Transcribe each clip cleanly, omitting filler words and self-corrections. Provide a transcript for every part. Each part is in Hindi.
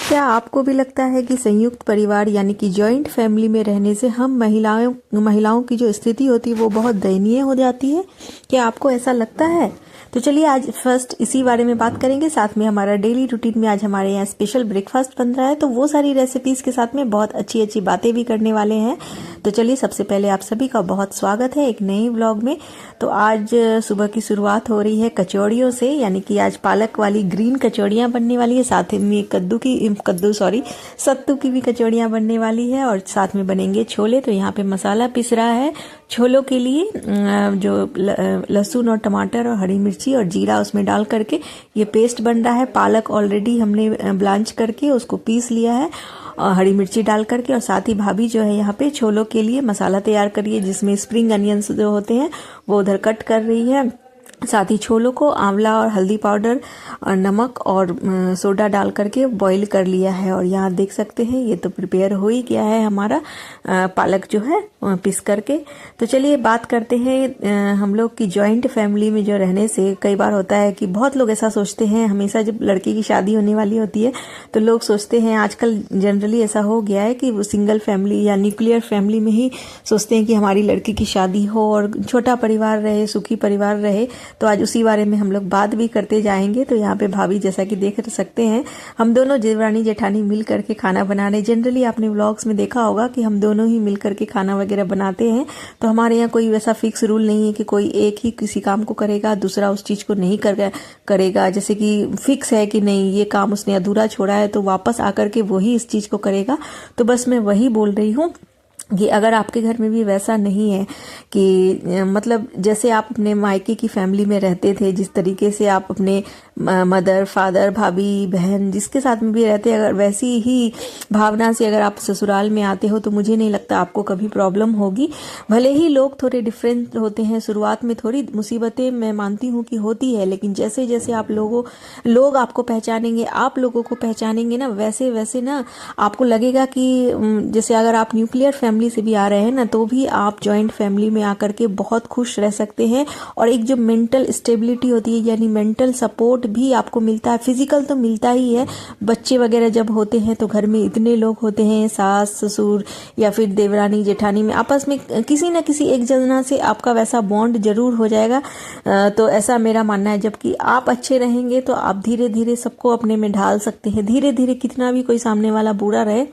क्या आपको भी लगता है कि संयुक्त परिवार यानी कि जॉइंट फैमिली में रहने से हम महिलाओं की जो स्थिति होती है वो बहुत दयनीय हो जाती है? क्या आपको ऐसा लगता है? तो चलिए आज फर्स्ट इसी बारे में बात करेंगे। साथ में हमारा डेली रूटीन में आज हमारे यहाँ स्पेशल ब्रेकफास्ट बन रहा है, तो वो सारी रेसिपीज के साथ में बहुत अच्छी अच्छी बातें भी करने वाले हैं। तो चलिए सबसे पहले आप सभी का बहुत स्वागत है एक नए व्लॉग में। तो आज सुबह की शुरुआत हो रही है कचौड़ियों से, यानी कि आज पालक वाली ग्रीन कचौड़ियाँ बनने वाली है। साथ में सत्तू की भी कचौड़ियाँ बनने वाली है और साथ में बनेंगे छोले। तो यहाँ पे मसाला पिस रहा है छोलों के लिए, जो लहसुन और टमाटर और हरी मिर्ची और जीरा उसमें डाल करके ये पेस्ट बन रहा है। पालक ऑलरेडी हमने ब्लांच करके उसको पीस लिया है और हरी मिर्ची डाल करके, और साथ ही भाभी जो है यहाँ पे छोलों के लिए मसाला तैयार कर रही है, जिसमें स्प्रिंग अनियंस जो होते हैं वो उधर कट कर रही है। साथ ही छोलों को आंवला और हल्दी पाउडर और नमक और सोडा डाल करके बॉईल कर लिया है। और यहाँ देख सकते हैं ये तो प्रिपेयर हो ही गया है हमारा पालक जो है पीस करके। तो चलिए बात करते हैं हम लोग की जॉइंट फैमिली में जो रहने से कई बार होता है कि बहुत लोग ऐसा सोचते हैं, हमेशा जब लड़की की शादी होने वाली होती है तो लोग सोचते हैं, आजकल जनरली ऐसा हो गया है कि वो सिंगल फैमिली या न्यूक्लियर फैमिली में ही सोचते हैं कि हमारी लड़की की शादी हो और छोटा परिवार रहे, सुखी परिवार रहे। तो आज उसी बारे में हम लोग बात भी करते जाएंगे। तो यहाँ पे भाभी जैसा कि देख सकते हैं हम दोनों देवरानी जेठानी मिल करके खाना बना रहे। जनरली आपने व्लॉग्स में देखा होगा कि हम दोनों ही मिल करके खाना वगैरह बनाते हैं। तो हमारे यहाँ कोई वैसा फिक्स रूल नहीं है कि कोई एक ही किसी काम को करेगा, दूसरा उस चीज को नहीं करेगा। जैसे कि फिक्स है कि नहीं ये काम उसने अधूरा छोड़ा है तो वापस आकर के वही इस चीज को करेगा। तो बस मैं वही बोल रही हूँ कि अगर आपके घर में भी वैसा नहीं है कि मतलब जैसे आप अपने मायके की फैमिली में रहते थे, जिस तरीके से आप अपने मदर फादर भाभी बहन जिसके साथ में भी रहते, अगर वैसी ही भावना से अगर आप ससुराल में आते हो तो मुझे नहीं लगता आपको कभी प्रॉब्लम होगी। भले ही लोग थोड़े डिफरेंट होते हैं, शुरुआत में थोड़ी मुसीबतें मैं मानती हूँ कि होती है, लेकिन जैसे जैसे आप लोग आपको पहचानेंगे, आप लोगों को पहचानेंगे ना, वैसे वैसे ना आपको लगेगा कि जैसे अगर आप न्यूक्लियर फैमिली से भी आ रहे हैं ना तो भी आप जॉइंट फैमिली में आकर के बहुत खुश रह सकते हैं। और एक जो मेंटल स्टेबिलिटी होती है यानी मेंटल सपोर्ट भी आपको मिलता है। फिजिकल तो मिलता ही है, बच्चे वगैरह जब होते हैं तो घर में इतने लोग होते हैं, सास ससुर या फिर देवरानी जेठानी में आपस में किसी न किसी एक जना से आपका वैसा बॉन्ड जरूर हो जाएगा। तो ऐसा मेरा मानना है। जबकि आप अच्छे रहेंगे तो आप धीरे धीरे सबको अपने में ढाल सकते हैं। धीरे धीरे कितना भी कोई सामने वाला बुरा रहे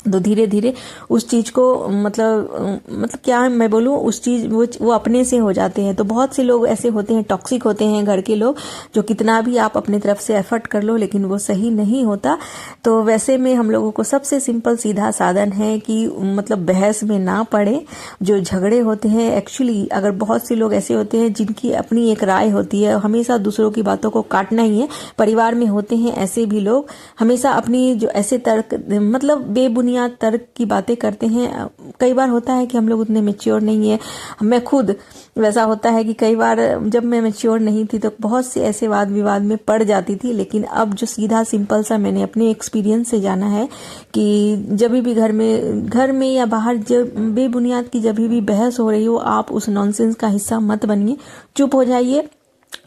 तो धीरे धीरे उस चीज को मतलब क्या मैं बोलूं, उस चीज वो अपने से हो जाते हैं। तो बहुत से लोग ऐसे होते हैं, टॉक्सिक होते हैं घर के लोग, जो कितना भी आप अपने तरफ से एफर्ट कर लो लेकिन वो सही नहीं होता। तो वैसे में हम लोगों को सबसे सिंपल सीधा साधन है कि मतलब बहस में ना पड़े। जो झगड़े होते हैं एक्चुअली, अगर बहुत से लोग ऐसे होते हैं जिनकी अपनी एक राय होती है, हमेशा दूसरों की बातों को काटना ही है। परिवार में होते हैं ऐसे भी लोग, हमेशा अपनी जो ऐसे तर्क मतलब बेबुनियाद तर्क की बातें करते हैं। कई बार होता है कि हम लोग उतने मैच्योर नहीं है। मैं खुद वैसा होता है कि कई बार जब मैं मैच्योर नहीं थी तो बहुत से ऐसे वाद विवाद में पड़ जाती थी। लेकिन अब जो सीधा सिंपल सा मैंने अपने एक्सपीरियंस से जाना है कि जब भी घर में या बाहर जब बेबुनियाद की जब भी बहस हो रही हो, आप उस नॉनसेंस का हिस्सा मत बनिए, चुप हो जाइए,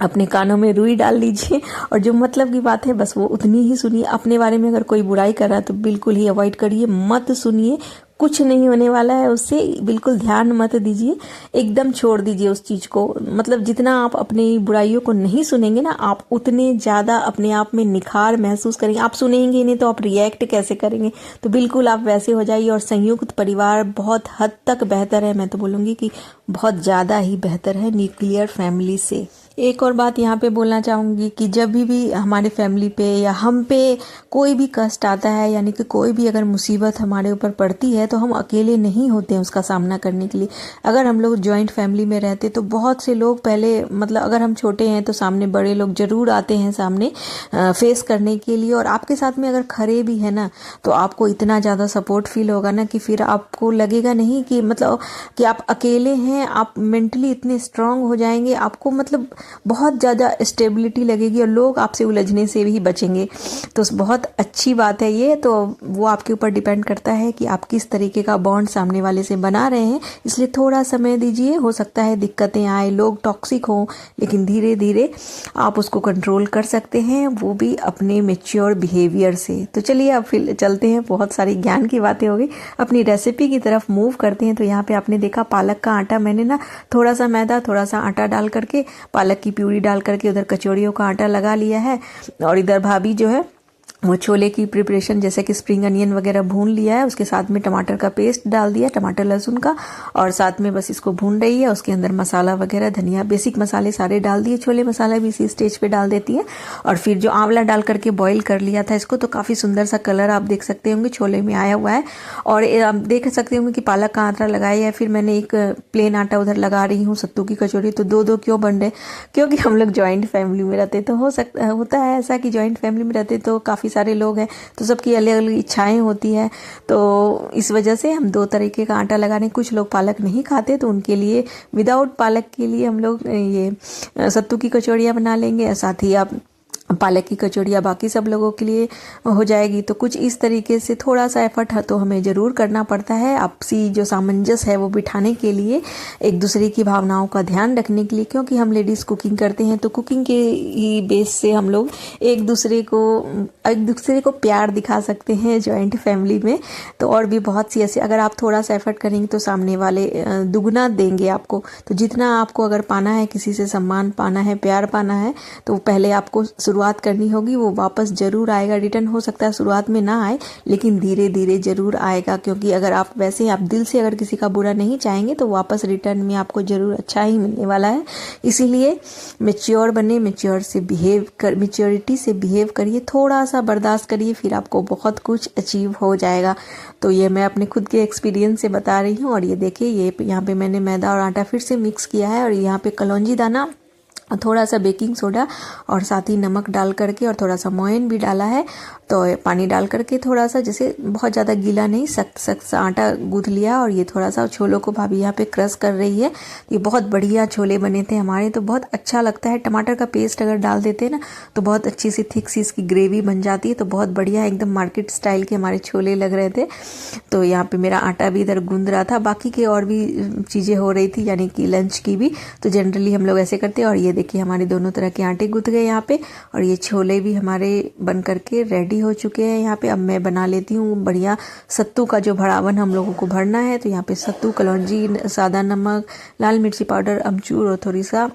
अपने कानों में रुई डाल लीजिए और जो मतलब की बात है बस वो उतनी ही सुनिए। अपने बारे में अगर कोई बुराई कर रहा है तो बिल्कुल ही अवॉइड करिए, मत सुनिए, कुछ नहीं होने वाला है उससे, बिल्कुल ध्यान मत दीजिए, एकदम छोड़ दीजिए उस चीज को। मतलब जितना आप अपनी बुराइयों को नहीं सुनेंगे ना, आप उतने ज्यादा अपने आप में निखार महसूस करेंगे। आप सुनेंगे नहीं तो आप रिएक्ट कैसे करेंगे? तो बिल्कुल आप वैसे हो जाइए। और संयुक्त परिवार बहुत हद तक बेहतर है, मैं तो बोलूंगी कि बहुत ज्यादा ही बेहतर है न्यूक्लियर फैमिली से। एक और बात यहाँ पे बोलना चाहूंगी कि जब भी हमारे फैमिली पे या हम पे कोई भी कष्ट आता है, यानी कि कोई भी अगर मुसीबत हमारे ऊपर पड़ती है तो हम अकेले नहीं होते हैं उसका सामना करने के लिए। अगर हम लोग जॉइंट फैमिली में रहते तो बहुत से लोग पहले मतलब अगर हम छोटे हैं तो सामने बड़े लोग जरूर आते हैं सामने फेस करने के लिए। और आपके साथ में अगर खड़े भी है ना तो आपको इतना ज्यादा सपोर्ट फील होगा ना कि फिर आपको लगेगा नहीं कि मतलब कि आप अकेले हैं। आप मेंटली इतने स्ट्रांग हो जाएंगे, आपको मतलब बहुत ज़्यादा स्टेबिलिटी लगेगी और लोग आपसे उलझने से भी बचेंगे। तो बहुत अच्छी बात है ये। तो वो आपके ऊपर डिपेंड करता है कि आप किस तरीके का बॉन्ड सामने वाले से बना रहे हैं, इसलिए थोड़ा समय दीजिए। हो सकता है दिक्कतें आए, लोग टॉक्सिक हों, लेकिन धीरे धीरे आप उसको कंट्रोल कर सकते हैं, वो भी अपने मैच्योर बिहेवियर से। तो चलिए अब फिर चलते हैं, बहुत सारी ज्ञान की बातें हो गई, अपनी रेसिपी की तरफ मूव करते हैं। तो यहाँ पे आपने देखा पालक का आटा, मैंने ना थोड़ा सा मैदा थोड़ा सा आटा डाल करके, पालक की प्यूरी डाल करके उधर कचौड़ियों का आटा लगा लिया है। और इधर भाभी जो है वो छोले की प्रिपरेशन जैसे कि स्प्रिंग अनियन वगैरह भून लिया है, उसके साथ में टमाटर का पेस्ट डाल दिया, टमाटर लहसुन का, और साथ में बस इसको भून रही है। उसके अंदर मसाला वगैरह, धनिया, बेसिक मसाले सारे डाल दिए, छोले मसाला भी इसी स्टेज पे डाल देती है। और फिर जो आंवला डाल करके बॉईल कर लिया था इसको, तो काफ़ी सुंदर सा कलर आप देख सकते होंगे छोले में आया हुआ है। और आप देख सकते होंगे कि पालक का आटा लगाया है। फिर मैंने एक प्लेन आटा उधर लगा रही हूँ सत्तू की कचौड़ी। तो दो दो क्यों बन रहे, क्योंकि हम लोग ज्वाइंट फैमिली में रहते, तो होता है ऐसा कि ज्वाइंट फैमिली में रहते तो काफ़ी सारे लोग हैं, तो सबकी अलग अलग इच्छाएं होती है। तो इस वजह से हम दो तरीके का आटा लगा रहे हैं। कुछ लोग पालक नहीं खाते, तो उनके लिए विदाउट पालक के लिए हम लोग ये सत्तू की कचौड़ियाँ बना लेंगे। साथ ही आप पालक की कचौड़ियाँ बाकी सब लोगों के लिए हो जाएगी। तो कुछ इस तरीके से थोड़ा सा एफर्ट है तो हमें ज़रूर करना पड़ता है, आपसी जो सामंजस्य है वो बिठाने के लिए, एक दूसरे की भावनाओं का ध्यान रखने के लिए। क्योंकि हम लेडीज़ कुकिंग करते हैं, तो कुकिंग के ही बेस से हम लोग एक दूसरे को प्यार दिखा सकते हैं जॉइंट फैमिली में। तो और भी बहुत सी ऐसे, अगर आप थोड़ा सा एफर्ट करेंगे तो सामने वाले दुगना देंगे आपको। तो जितना आपको अगर पाना है, किसी से सम्मान पाना है, प्यार पाना है, तो पहले आपको शुरुआत करनी होगी, वो वापस जरूर आएगा। रिटर्न हो सकता है शुरुआत में ना आए, लेकिन धीरे धीरे जरूर आएगा। क्योंकि अगर आप वैसे आप दिल से अगर किसी का बुरा नहीं चाहेंगे, तो वापस रिटर्न में आपको जरूर अच्छा ही मिलने वाला है। इसीलिए मैच्योर बने, मैच्योरिटी से बिहेव करिए, थोड़ा सा बर्दाश्त करिए, फिर आपको बहुत कुछ अचीव हो जाएगा। तो ये मैं अपने खुद के एक्सपीरियंस से बता रही हूँ। और ये देखिए, ये यहाँ पे मैंने मैदा और आटा फिर से मिक्स किया है, और यहाँ पे कलौंजी दाना, थोड़ा सा बेकिंग सोडा और साथ ही नमक डाल करके, और थोड़ा सा मोयन भी डाला है। तो पानी डाल करके थोड़ा सा, जैसे बहुत ज़्यादा गीला नहीं, सख्त सा आटा गूंथ लिया। और ये थोड़ा सा छोलों को भाभी यहाँ पे क्रश कर रही है। ये बहुत बढ़िया छोले बने थे हमारे, तो बहुत अच्छा लगता है। टमाटर का पेस्ट अगर डाल देते हैं ना, तो बहुत अच्छी सी थिक सी इसकी ग्रेवी बन जाती है। तो बहुत बढ़िया, एकदम मार्केट स्टाइल के हमारे छोले लग रहे थे। तो यहाँ पे मेरा आटा भी इधर गूंद रहा था, बाकी के और भी चीज़ें हो रही थी, यानी कि लंच की भी। तो जनरली हम लोग ऐसे करते हैं। और ये देखिए, हमारे दोनों तरह के आटे गूंथ गए यहाँ पे, और ये छोले भी हमारे बन करके रेडी हो चुके हैं यहाँ पे। अब मैं बना लेती हूँ बढ़िया सत्तू का जो भरावन हम लोगों को भरना है। तो यहाँ पे सत्तू, कलौंजी, सादा नमक, लाल मिर्ची पाउडर, अमचूर और थोड़ी सा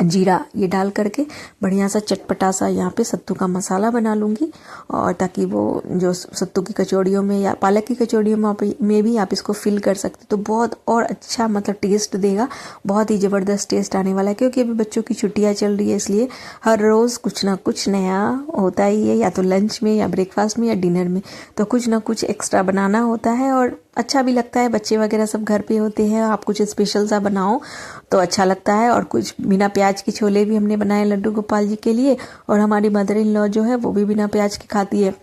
जीरा, ये डाल करके बढ़िया सा चटपटा सा यहाँ पे सत्तू का मसाला बना लूँगी। और ताकि वो जो सत्तू की कचौड़ियों में या पालक की कचौड़ियों में भी आप इसको फिल कर सकते, तो बहुत और अच्छा मतलब टेस्ट देगा, बहुत ही ज़बरदस्त टेस्ट आने वाला है। क्योंकि अभी बच्चों की छुट्टियाँ चल रही है, इसलिए हर रोज़ कुछ ना कुछ नया होता ही है, या तो लंच में या ब्रेकफास्ट में या डिनर में, तो कुछ ना कुछ एक्स्ट्रा बनाना होता है। और अच्छा भी लगता है, बच्चे वगैरह सब घर पे होते हैं, आप कुछ स्पेशल सा बनाओ तो अच्छा लगता है। और कुछ बिना प्याज के छोले भी हमने बनाए लड्डू गोपाल जी के लिए, और हमारी मदर इन लॉ जो है वो भी बिना प्याज के खाती है,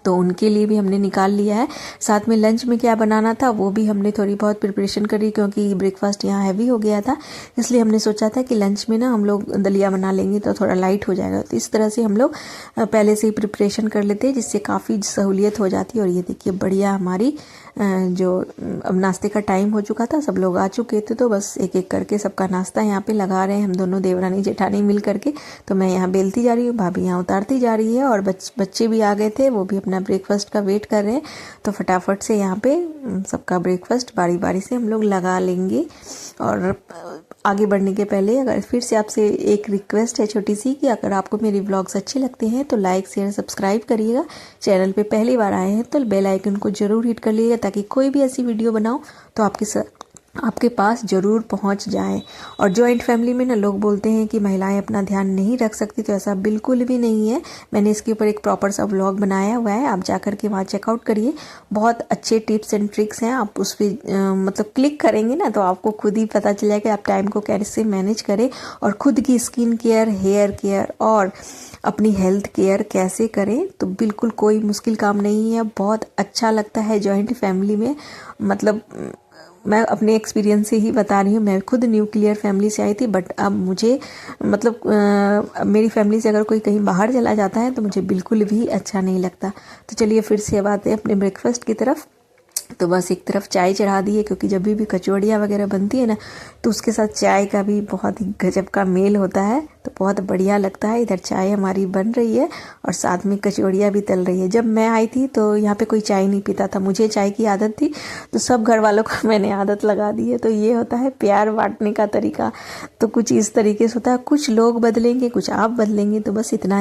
तो उनके लिए भी हमने निकाल लिया है। साथ में लंच में क्या बनाना था वो भी हमने थोड़ी बहुत प्रिपरेशन करी, क्योंकि ब्रेकफास्ट यहाँ हैवी हो गया था, इसलिए हमने सोचा था कि लंच में ना हम लोग दलिया बना लेंगे तो थोड़ा लाइट हो जाएगा। तो इस तरह से हम लोग पहले से ही प्रिपरेशन कर लेते हैं, जिससे काफ़ी सहूलियत हो जाती है। और ये देखिए बढ़िया हमारी जो अब नाश्ते का टाइम हो चुका था, सब लोग आ चुके थे, तो बस एक एक करके सबका नाश्ता यहाँ पे लगा रहे हैं हम दोनों देवरानी जेठानी मिल करके। तो मैं यहाँ बेलती जा रही हूँ, भाभी यहाँ उतारती जा रही है, और बच्चे भी आ गए थे, वो भी अपना ब्रेकफास्ट का वेट कर रहे हैं। तो फटाफट से यहाँ पे सबका ब्रेकफास्ट बारी बारी से हम लोग लगा लेंगे। और आगे बढ़ने के पहले अगर फिर से आपसे एक रिक्वेस्ट है छोटी सी, कि अगर आपको मेरी व्लॉग्स अच्छे लगते हैं तो लाइक शेयर सब्सक्राइब करिएगा। चैनल पे पहली बार आए हैं तो बेल आइकन को जरूर हिट कर लीजिएगा, ताकि कोई भी ऐसी वीडियो बनाओ तो आपके पास ज़रूर पहुंच जाए। और जॉइंट फैमिली में ना लोग बोलते हैं कि महिलाएं अपना ध्यान नहीं रख सकती, तो ऐसा बिल्कुल भी नहीं है। मैंने इसके ऊपर एक प्रॉपर सा व्लॉग बनाया हुआ है, आप जा कर के वहाँ चेकआउट करिए। बहुत अच्छे टिप्स एंड ट्रिक्स हैं, आप उस पर मतलब क्लिक करेंगे ना तो आपको खुद ही पता चल जाएगा आप टाइम को कैसे मैनेज करें, और खुद की स्किन केयर, हेयर केयर और अपनी हेल्थ केयर कैसे करें। तो बिल्कुल कोई मुश्किल काम नहीं है, बहुत अच्छा लगता है जॉइंट फैमिली में। मतलब मैं अपने एक्सपीरियंस से ही बता रही हूँ। मैं खुद न्यूक्लियर फैमिली से आई थी, बट अब मुझे मतलब मेरी फैमिली से अगर कोई कहीं बाहर चला जाता है तो मुझे बिल्कुल भी अच्छा नहीं लगता। तो चलिए फिर से अब आते हैं अपने ब्रेकफास्ट की तरफ। तो बस एक तरफ चाय चढ़ा दी है, क्योंकि जब भी कचौड़ियाँ वगैरह बनती है ना तो उसके साथ चाय का भी बहुत ही गजब का मेल होता है, तो बहुत बढ़िया लगता है। इधर चाय हमारी बन रही है और साथ में कचौड़ियाँ भी तल रही है। जब मैं आई थी तो यहाँ पे कोई चाय नहीं पीता था, मुझे चाय की आदत थी, तो सब घर वालों को मैंने आदत लगा दी है। तो ये होता है प्यार बांटने का तरीका। तो कुछ इस तरीके से होता है, कुछ लोग बदलेंगे, कुछ आप बदलेंगे, तो बस इतना।